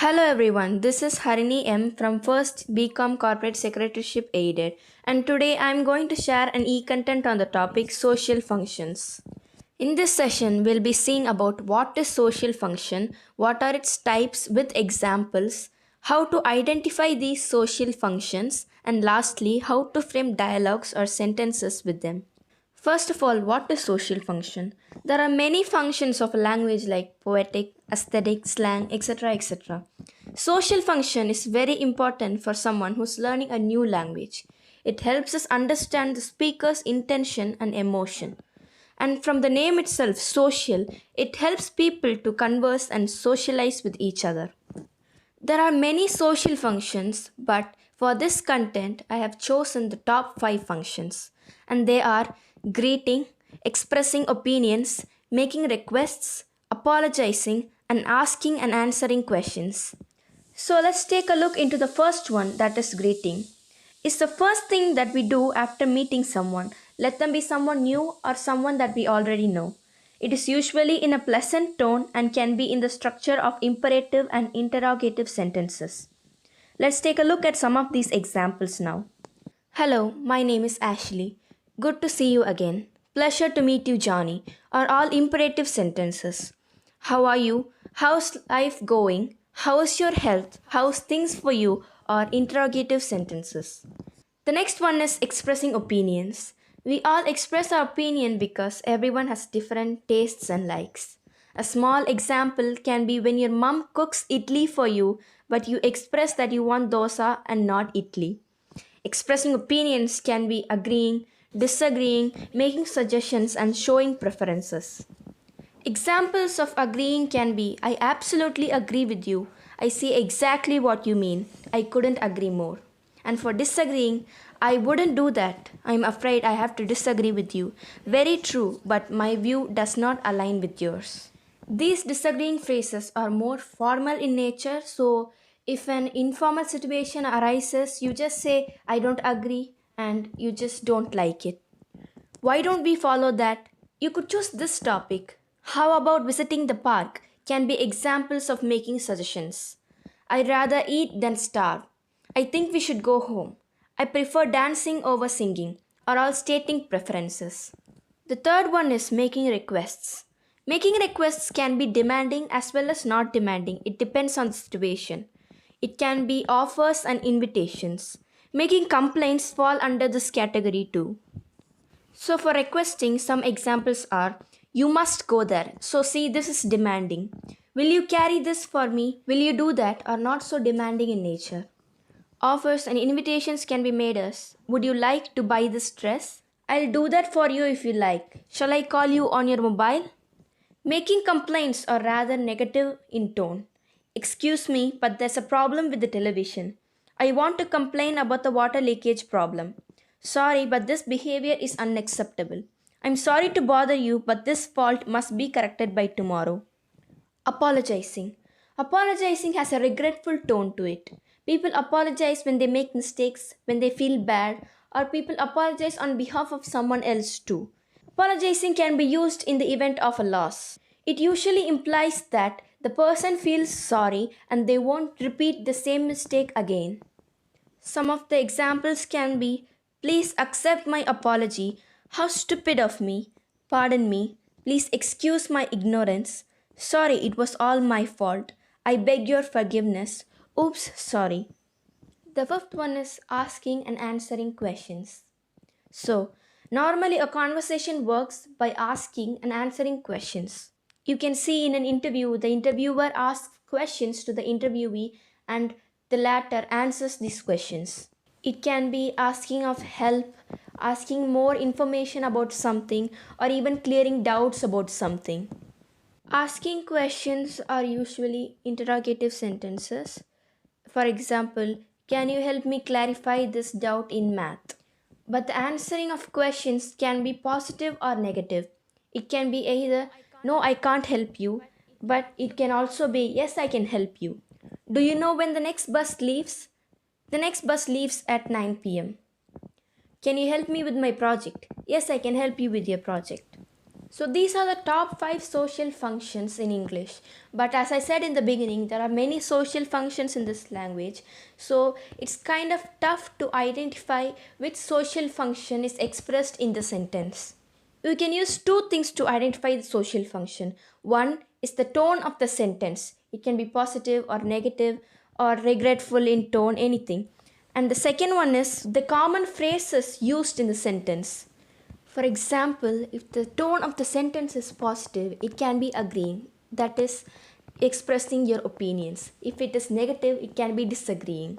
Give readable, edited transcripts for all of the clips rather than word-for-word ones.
Hello everyone, this is Harini M from First BCom Corporate Secretaryship Aided, and today I am going to share an e-content on the topic social functions. In this session, we'll be seeing about what is social function, what are its types with examples, how to identify these social functions, and lastly, how to frame dialogues or sentences with them. First of all, what is social function? There are many functions of a language like poetic, aesthetic, slang, etc. etc. Social function is very important for someone who's learning a new language. It helps us understand the speaker's intention and emotion. And from the name itself, social, it helps people to converse and socialize with each other. There are many social functions, but for this content, I have chosen the top 5 functions, and they are greeting, expressing opinions, making requests, apologizing, and asking and answering questions. So let's take a look into the first one, that is greeting. It's the first thing that we do after meeting someone, let them be someone new or someone that we already know. It is usually in a pleasant tone and can be in the structure of imperative and interrogative sentences. Let's take a look at some of these examples now. Hello, my name is Ashley. Good to see you again. Pleasure to meet you, Johnny, are all imperative sentences. How are you? How's life going? How's your health? How's things for you? Are interrogative sentences. The next one is expressing opinions. We all express our opinion because everyone has different tastes and likes. A small example can be when your mom cooks idli for you, but you express that you want dosa and not idli. Expressing opinions can be agreeing, disagreeing, making suggestions, and showing preferences. Examples of agreeing can be I absolutely agree with you. I see exactly what you mean. I couldn't agree more. And for disagreeing, I wouldn't do that. I'm afraid I have to disagree with you. Very true, but my view does not align with yours. These disagreeing phrases are more formal in nature, so if an informal situation arises, you just say, I don't agree, and you just don't like it. Why don't we follow that? You could choose this topic. How about visiting the park? Can be examples of making suggestions. I'd rather eat than starve. I think we should go home. I prefer dancing over singing, or all stating preferences. The third one is making requests. Making requests can be demanding as well as not demanding. It depends on the situation. It can be offers and invitations. Making complaints fall under this category too. So, for requesting, some examples are you must go there. So, see, this is demanding. Will you carry this for me? Will you do that? Are not so demanding in nature. Offers and invitations can be made as would you like to buy this dress? I'll do that for you if you like. Shall I call you on your mobile? Making complaints are rather negative in tone. Excuse me, but there's a problem with the television. I want to complain about the water leakage problem. Sorry, but this behavior is unacceptable. I'm sorry to bother you, but this fault must be corrected by tomorrow. Apologizing. Apologizing has a regretful tone to it. People apologize when they make mistakes, when they feel bad, or people apologize on behalf of someone else too. Apologizing can be used in the event of a loss. It usually implies that the person feels sorry and they won't repeat the same mistake again. Some of the examples can be please accept my apology. How stupid of me. Pardon me. Please excuse my ignorance. Sorry, it was all my fault. I beg your forgiveness. Oops, sorry. The fifth one is asking and answering questions. So, normally a conversation works by asking and answering questions. You can see in an interview, the interviewer asks questions to the interviewee and the latter answers these questions. It can be asking of help, asking more information about something, or even clearing doubts about something. Asking questions are usually interrogative sentences. For example, can you help me clarify this doubt in math? But the answering of questions can be positive or negative. It can be either, no, I can't help you, but it can also be, yes, I can help you. Do you know when the next bus leaves? The next bus leaves at 9 p.m. Can you help me with my project? Yes, I can help you with your project. So these are the top 5 social functions in English. But as I said in the beginning, there are many social functions in this language. So it's kind of tough to identify which social function is expressed in the sentence. We can use two things to identify the social function. One is the tone of the sentence. It can be positive or negative or regretful in tone, anything. And the second one is the common phrases used in the sentence. For example, if the tone of the sentence is positive, it can be agreeing, that is, expressing your opinions. If it is negative, it can be disagreeing.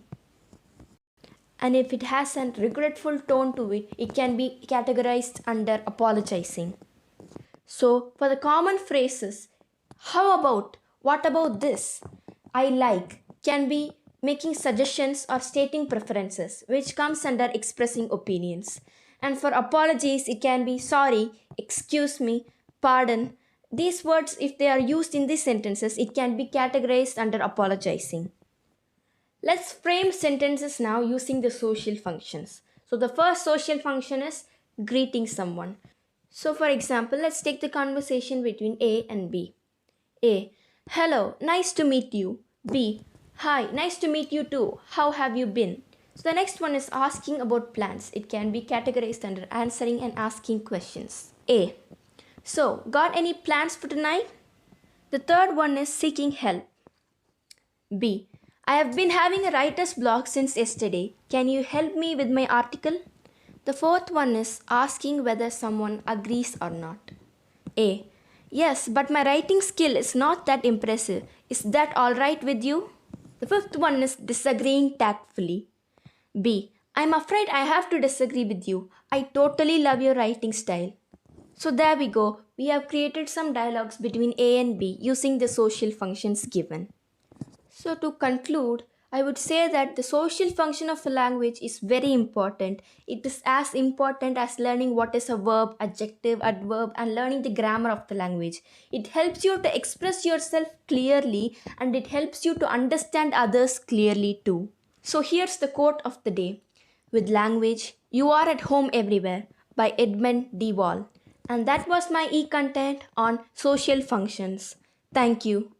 And if it has a regretful tone to it, it can be categorized under apologizing. So, for the common phrases, how about, what about this, I like, can be making suggestions or stating preferences, which comes under expressing opinions. And for apologies, it can be sorry, excuse me, pardon. These words, if they are used in these sentences, it can be categorized under apologizing. Let's frame sentences now using the social functions. So the first social function is greeting someone. So for example, let's take the conversation between A and B. A. Hello, nice to meet you. B. Hi, nice to meet you too. How have you been? So the next one is asking about plans. It can be categorized under answering and asking questions. A. So, got any plans for tonight? The third one is seeking help. B. I have been having a writer's block since yesterday. Can you help me with my article? The fourth one is asking whether someone agrees or not. A. Yes, but my writing skill is not that impressive. Is that alright with you? The fifth one is disagreeing tactfully. B. I'm afraid I have to disagree with you. I totally love your writing style. So there we go. We have created some dialogues between A and B using the social functions given. So to conclude, I would say that the social function of a language is very important. It is as important as learning what is a verb, adjective, adverb, and learning the grammar of the language. It helps you to express yourself clearly and it helps you to understand others clearly too. So here's the quote of the day. With language, you are at home everywhere by Edmund de Waal. And that was my e-content on social functions. Thank you.